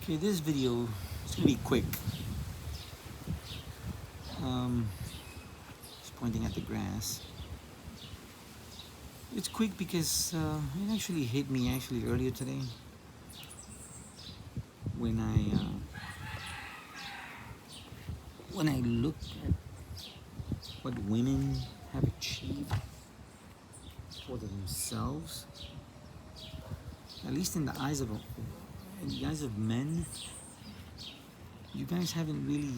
Okay, this video is gonna be quick. Just pointing at the grass. It's quick because it actually hit me earlier today when I look at what women have achieved for themselves. At least in the eyes of men, you guys haven't really.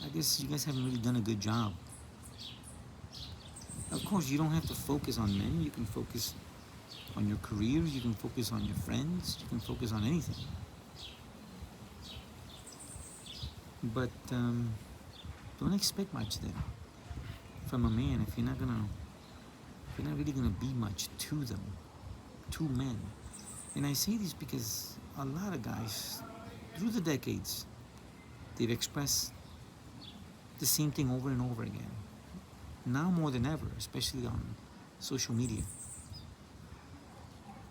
I guess you guys haven't really done a good job. Of course, you don't have to focus on men. You can focus on your career. You can focus on your friends. You can focus on anything. But don't expect much then from a man if you're not really gonna be much to them, to men. And I say this because a lot of guys, through the decades, they've expressed the same thing over and over again. Now more than ever, especially on social media.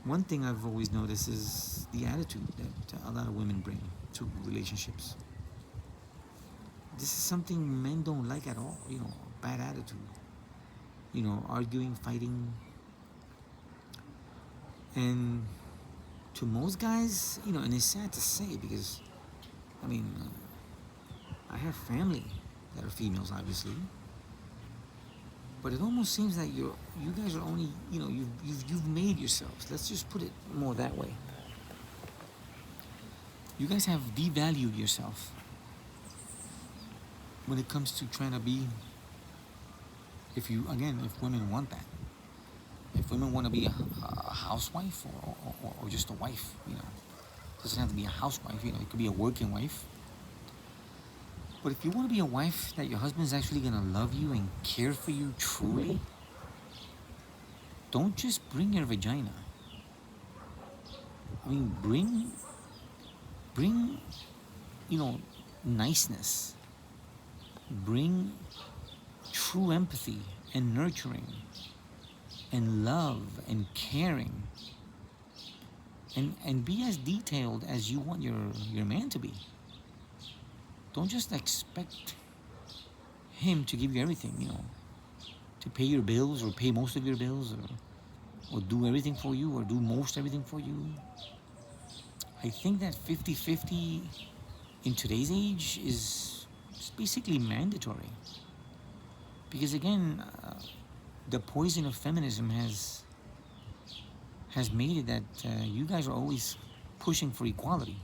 One thing I've always noticed is the attitude that a lot of women bring to relationships. This is something men don't like at all, bad attitude. Arguing, fighting. And to most guys, and it's sad to say because, I mean, I have family that are females, obviously. But it almost seems that you guys are only, you've made yourselves. Let's just put it more that way. You guys have devalued yourself when it comes to trying to be. If women want that, if women want to be a housewife or just a wife, it doesn't have to be a housewife. It could be a working wife. But if you want to be a wife that your husband's actually gonna love you and care for you truly, don't just bring your vagina. I mean, bring, niceness. Bring true empathy and nurturing and love and caring. And be as detailed as you want your man to be. Don't just expect him to give you everything, to pay your bills or pay most of your bills or do everything for you or do most everything for you. I think that 50-50 in today's age is basically mandatory. Because again, the poison of feminism has made it that you guys are always pushing for equality.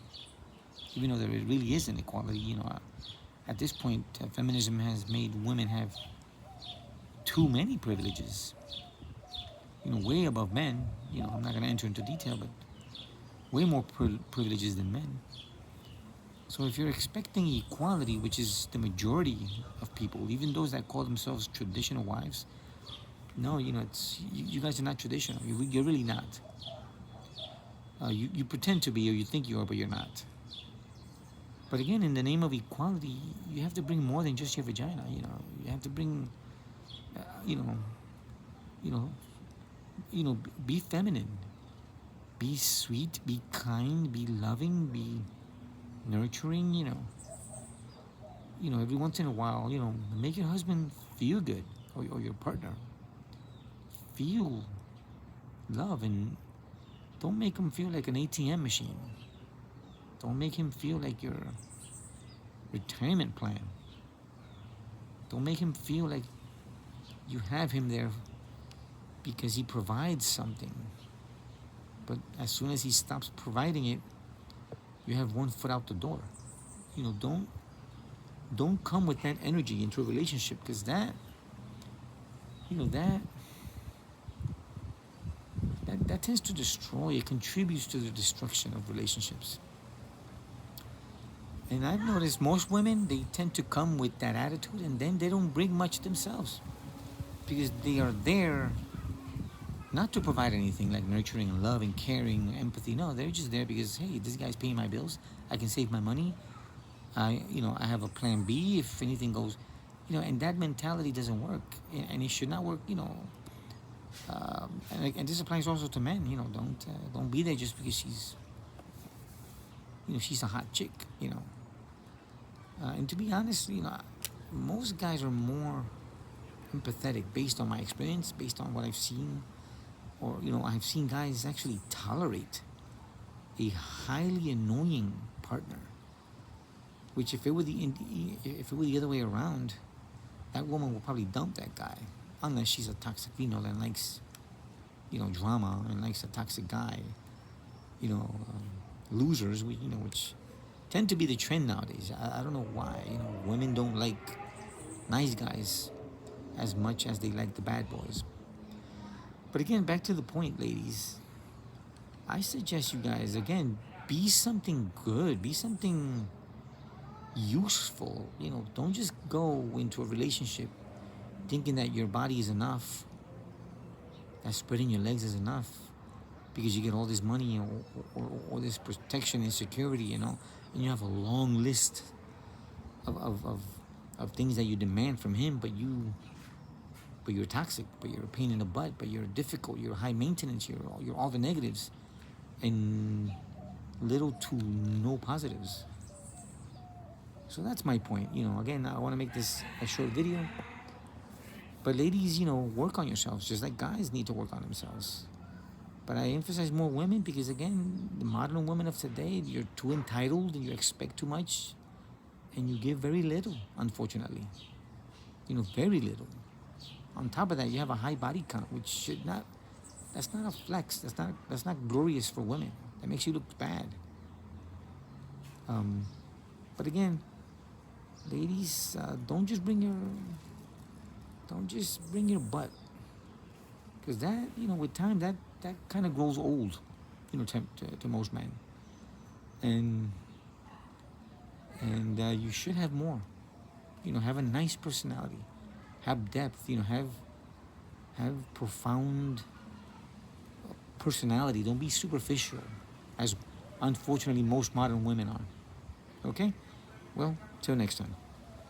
Even though there really isn't equality, at this point, feminism has made women have too many privileges, way above men. I'm not going to enter into detail, but way more privileges than men. So if you're expecting equality, which is the majority of people, even those that call themselves traditional wives, no, it's you guys are not traditional. You're really not. You pretend to be, or you think you are, but you're not. But again, in the name of equality, you have to bring more than just your vagina. You have to bring, be feminine, be sweet, be kind, be loving, be nurturing. Every once in a while, make your husband feel good, or your partner feel love, and don't make him feel like an ATM machine. Don't make him feel like your retirement plan. Don't make him feel like you have him there because he provides something. But as soon as he stops providing it, you have one foot out the door. Don't come with that energy into a relationship, because that tends to destroy. It contributes to the destruction of relationships. And I've noticed most women, they tend to come with that attitude, and then they don't bring much themselves, because they are there not to provide anything like nurturing and love and caring, empathy. No, they're just there because, hey, this guy's paying my bills. I can save my money. I have a plan B if anything goes, and that mentality doesn't work, and it should not work. And this applies also to men. Don't be there just because she's she's a hot chick, and to be honest, most guys are more empathetic based on my experience, based on what I've seen, or I've seen guys actually tolerate a highly annoying partner, which if it were the other way around, that woman will probably dump that guy, unless she's a toxic female and likes drama and likes a toxic guy. Losers, which tend to be the trend nowadays. I don't know why. Women don't like nice guys as much as they like the bad boys. But again, back to the point, ladies. I suggest you guys, again, be something good, be something useful. Don't just go into a relationship thinking that your body is enough, that spreading your legs is enough, because you get all this money or this protection and security, and you have a long list of things that you demand from him, but you're toxic, but you're a pain in the butt, but you're difficult, you're high maintenance, you're all the negatives, and little to no positives. So that's my point. Again, I want to make this a short video, but ladies, work on yourselves, just like guys need to work on themselves. But I emphasize more women because, again, the modern women of today, you're too entitled and you expect too much, and you give very little, unfortunately. Very little. On top of that, you have a high body count, which should not. That's not a flex. That's not glorious for women. That makes you look bad. But again, ladies, don't just bring your butt, because that, with time, that kind of grows old, to most men, and you should have more. Have a nice personality, have depth, have profound personality. Don't be superficial, as unfortunately most modern women are. Okay? Well, till next time.